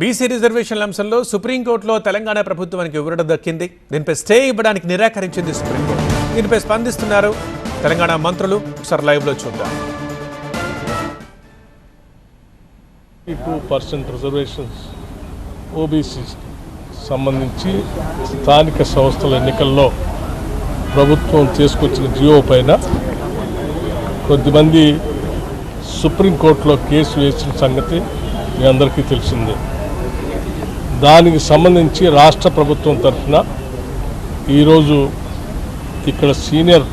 BC రిజర్వేషన్ల అంశంలో సుప్రీంకోర్టులో తెలంగాణ ప్రభుత్వానికి వివరణ దక్కింది. దీనిపై స్టే ఇవ్వడానికి నిరాకరించింది సుప్రీంకోర్టు. దీనిపై స్పందిస్తున్నారు తెలంగాణ మంత్రులు. ఒకసారి లైవ్లో చూద్దాం. 2% రిజర్వేషన్స్ ఓబీసీస్ సంబంధించి స్థానిక సంస్థల ఎన్నికల్లో ప్రభుత్వం తీసుకొచ్చిన జియో పైన కొద్దిమంది సుప్రీంకోర్టులో కేసు వేసిన సంగతి మీ అందరికీ తెలిసిందే. దానికి సంబంధించి రాష్ట్ర ప్రభుత్వం తరఫున ఈరోజు ఇక్కడ సీనియర్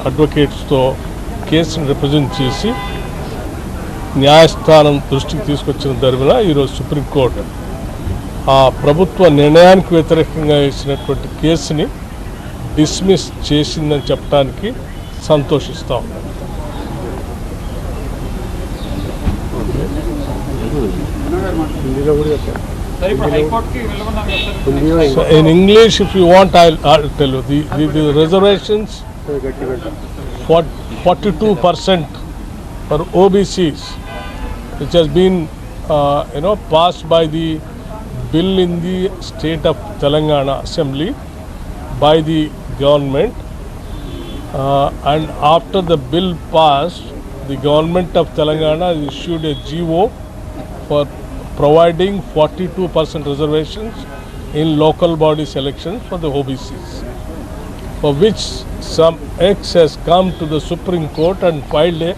అడ్వకేట్స్తో కేసును రిప్రజెంట్ చేసి న్యాయస్థానం దృష్టికి తీసుకొచ్చిన తరఫున ఈరోజు సుప్రీంకోర్టు ఆ ప్రభుత్వ నిర్ణయానికి వ్యతిరేకంగా వేసినటువంటి కేసుని డిస్మిస్ చేసిందని చెప్పడానికి సంతోషిస్తాం. So in English, if you want, I'll tell you. The reservations, 42% for OBCs, which has been, passed by the bill in the state of Telangana Assembly by the government, and after the bill passed, the government of Telangana issued a GO for providing 42% reservations in local body selections for the OBCs, for which some ex has come to the Supreme Court and filed a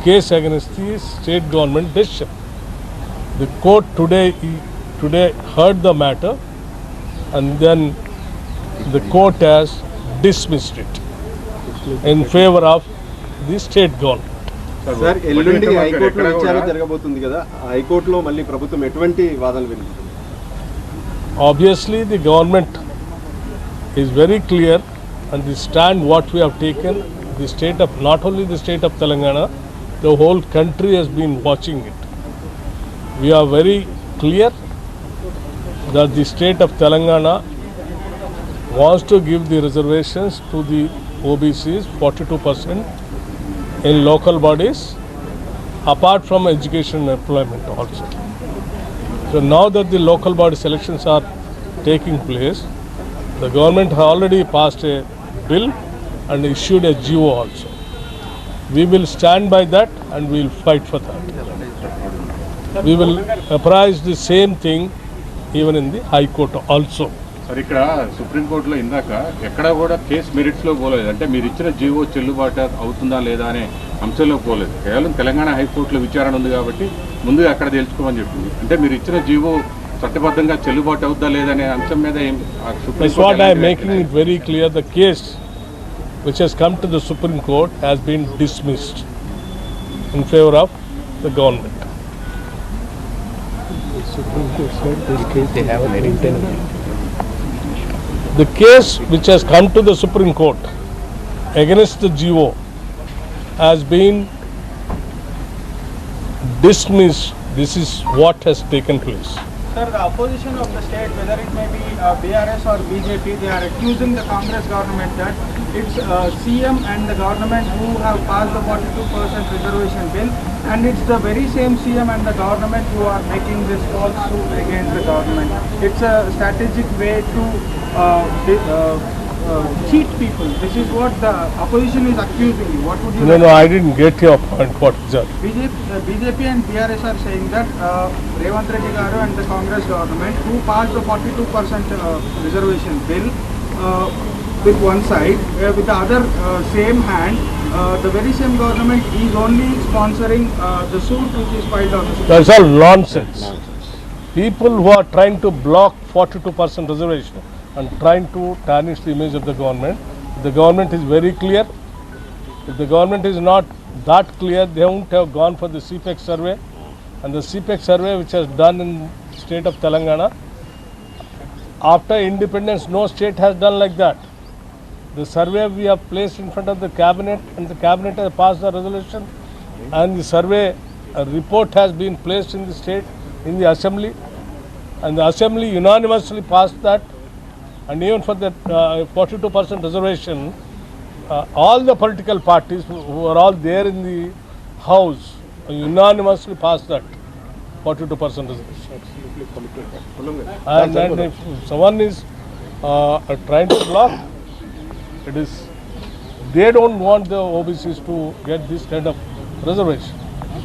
case against the state government decision. The court today heard the matter, and then the court has dismissed it in favor of the state government. Sir, ఎల్లుండి హైకోర్టులో విచారణ జరగబోతుంది కదా, హైకోర్టులో మళ్ళీ ప్రభుత్వం ఎటువంటి వాదనలు వినిపిస్తుంది? Obviously, the government is very clear and the stand what we have taken. The state of, not only the state of Telangana, the whole country has been watching it. We are very clear that the state of Telangana wants to give the reservations to the OBCs 42% in local bodies, apart from education and employment also. So now that the local body selections are taking place, the government has already passed a bill and issued a GO also. We will stand by that and we will fight for that. We will apprise the same thing even in the High Court also. Sir, ఇక్కడ సుప్రీంకోర్టులో ఇందాక ఎక్కడ కూడా case మెరిట్స్లో పోలేదు. అంటే మీరు ఇచ్చిన GO చెల్లుబాటు అవుతుందా లేదా అనే అంశంలో పోలేదు. కేవలం తెలంగాణ హైకోర్టులో విచారణ ఉంది కాబట్టి ముందుగా అక్కడ తెలుసుకోమని చెప్పింది. అంటే మీరు ఇచ్చిన జీవో చట్టబద్ధంగా చెల్లుబాటు అవుతుందా లేదా అనే అంశం మీద That's what I am making it very clear. The case which has come to the Supreme Court has been dismissed in favor of the government. The Supreme Court said this case they have merit. The case which has come to the Supreme Court against the GO has been dismissed. This is what has taken place. Sir, the opposition of the state, whether it may be BRS or BJP, they are accusing the Congress government that it's CM and the government who have passed the 42% reservation bill, and it's the very same CM and the government who are making this false suit against the government. It's a strategic way to cheat people. This is what the opposition is accusing you. What would you No, I didn't get your point. What is that? BJP and BRS are saying that Revanth Reddy Garu and the Congress government who passed the 42% reservation bill with one side, with the other same hand, the very same government is only sponsoring the suit which is filed on the Supreme Court. That's all nonsense. People who are trying to block 42% reservation and trying to tarnish the image of the government is very clear. If the government is not that clear, they won't have gone for the CPEC survey, and the CPEC survey which has done in state of Telangana, after independence no state has done like that. The survey we have placed in front of the cabinet, and the cabinet has passed the resolution, and the survey report has been placed in the state, in the assembly, and the assembly unanimously passed that. And even for that 42% reservation, all the political parties who are all there in the house unanimously passed that. 42% reservation. And if someone is trying to block, it is they don't want the OBCs to get this kind of reservation.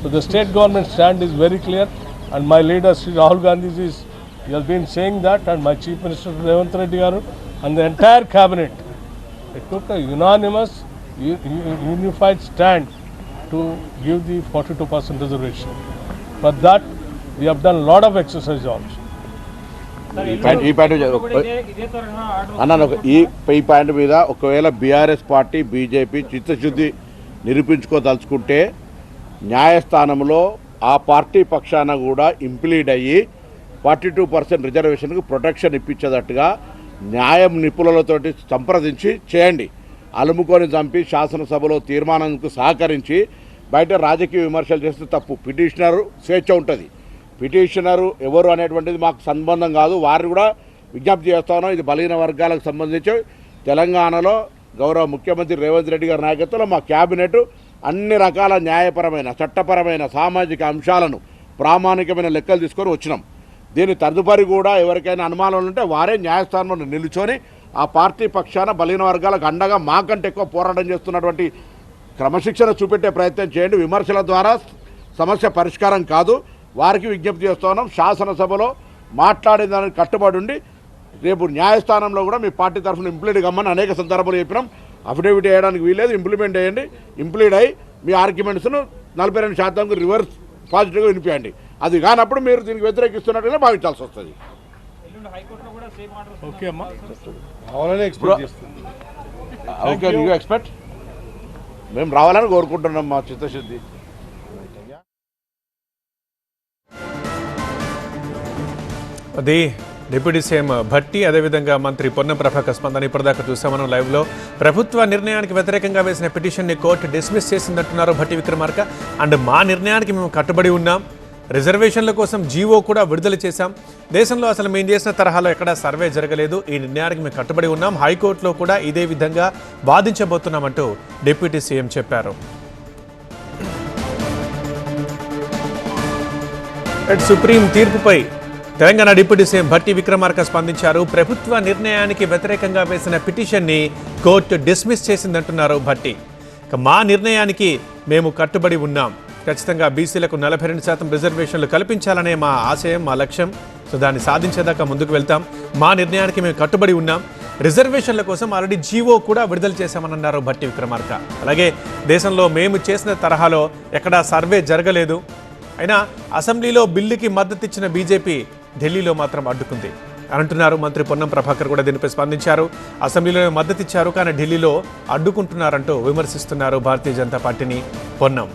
So the state government stand is very clear, and my leader Sri Rahul Gandhi he has been saying that, and my Chief Minister Revanth Reddy Garu and the entire cabinet, it took a unanimous, unified stand to give the 42% reservation. For that, we have done a lot of exercise also. ఈ point మీద ఒకవేళ BRS party BJP చిత్తశుద్ధి నిరూపించుకోదలుచుకుంటే న్యాయస్థానంలో ఆ party పక్షాన కూడా implead అయ్యి 42% రిజర్వేషన్కు protection ఇప్పించేటట్టుగా న్యాయం నిపుణులతోటి సంప్రదించి చేయండి. అలుముకొని చంపి శాసనసభలో తీర్మానానికి సహకరించి బయట రాజకీయ విమర్శలు చేస్తే తప్పు. పిటిషనరు స్వేచ్ఛ ఉంటుంది. పిటిషనరు ఎవరు అనేటువంటిది మాకు సంబంధం కాదు. వారు కూడా విజ్ఞప్తి చేస్తాను. ఇది బలహీన వర్గాలకు సంబంధించి తెలంగాణలో గౌరవ ముఖ్యమంత్రి రేవంత్ రెడ్డి గారి నాయకత్వంలో మా క్యాబినెట్ అన్ని రకాల న్యాయపరమైన చట్టపరమైన సామాజిక అంశాలను ప్రామాణికమైన లెక్కలు తీసుకొని వచ్చినాం. దీని తదుపరి కూడా ఎవరికైనా అనుమానాలు ఉంటే వారే న్యాయస్థానంలో నిలుచొని ఆ పార్టీ పక్షాన బలహీన వర్గాలకు అండగా మాకంటే ఎక్కువ పోరాటం చేస్తున్నటువంటి క్రమశిక్షణ చూపెట్టే ప్రయత్నం చేయండి. విమర్శల ద్వారా సమస్య పరిష్కారం కాదు. వారికి విజ్ఞప్తి చేస్తున్నాం. శాసనసభలో మాట్లాడే దానికి కట్టుబడి ఉండి రేపు న్యాయస్థానంలో కూడా మీ పార్టీ తరఫున ఇంప్లీడ్ కమ్మని అనేక సందర్భాలు చెప్పినాం. అఫిడవిట్ వేయడానికి వీలేదు, ఇంప్లిమెంట్ చేయండి. ఇంప్లీడ్ అయ్యి మీ ఆర్గ్యుమెంట్స్ను 42% రివర్స్ పాజిటివ్గా వినిపించండి. అది కానప్పుడు మీరు దీనికి వ్యతిరేకిస్తున్నట్టుగా భావించాల్సి వస్తుంది. Okay, amma. Okay, you expect మేము రావాలని కోరుకుంటున్నాం మా చిత్తశుద్ధి. అది డిప్యూటీ సీఎం భట్టి, అదేవిధంగా మంత్రి పొన్నం ప్రభాకర్ స్పందన ఇప్పటిదాకా చూసాం మనం లైవ్లో. ప్రభుత్వ నిర్ణయానికి వ్యతిరేకంగా వేసిన పిటిషన్ని కోర్టు డిస్మిస్ చేసిందంటున్నారు భట్టి విక్రమార్క. అండ్ మా నిర్ణయానికి మేము కట్టుబడి ఉన్నాం, రిజర్వేషన్ల కోసం జీవో కూడా విడుదల చేశాం, దేశంలో అసలు మేము చేసిన తరహాలో ఎక్కడా సర్వే జరగలేదు, ఈ నిర్ణయానికి మేము కట్టుబడి ఉన్నాం, హైకోర్టులో కూడా ఇదే విధంగా వాదించబోతున్నామంటూ డిప్యూటీ సీఎం చెప్పారు. సుప్రీం తీర్పుపై తెలంగాణ డిప్యూటీ సీఎం భట్టి విక్రమార్క స్పందించారు. ప్రభుత్వ నిర్ణయానికి వ్యతిరేకంగా వేసిన పిటిషన్ని కోర్టు డిస్మిస్ చేసిందంటున్నారు భట్టి. మా నిర్ణయానికి మేము కట్టుబడి ఉన్నాం, ఖచ్చితంగా బీసీలకు 42% రిజర్వేషన్లు కల్పించాలనే మా ఆశయం, మా లక్ష్యం. సో దాన్ని సాధించేదాకా ముందుకు వెళ్తాం. మా నిర్ణయానికి మేము కట్టుబడి ఉన్నాం, రిజర్వేషన్ల కోసం ఆల్రెడీ జీవో కూడా విడుదల చేశామన్నారు భట్టి విక్రమార్క. అలాగే దేశంలో మేము చేసిన తరహాలో ఎక్కడా సర్వే జరగలేదు, అయినా అసెంబ్లీలో బిల్లుకి మద్దతు ఇచ్చిన బీజేపీ ఢిల్లీలో మాత్రం అడ్డుకుంది అంటున్నారు మంత్రి పొన్నం ప్రభాకర్. కూడా దీనిపై స్పందించారు. అసెంబ్లీలో మద్దతు ఇచ్చారు, కానీ ఢిల్లీలో అడ్డుకుంటున్నారంటూ విమర్శిస్తున్నారు భారతీయ జనతా పార్టీని పొన్నం.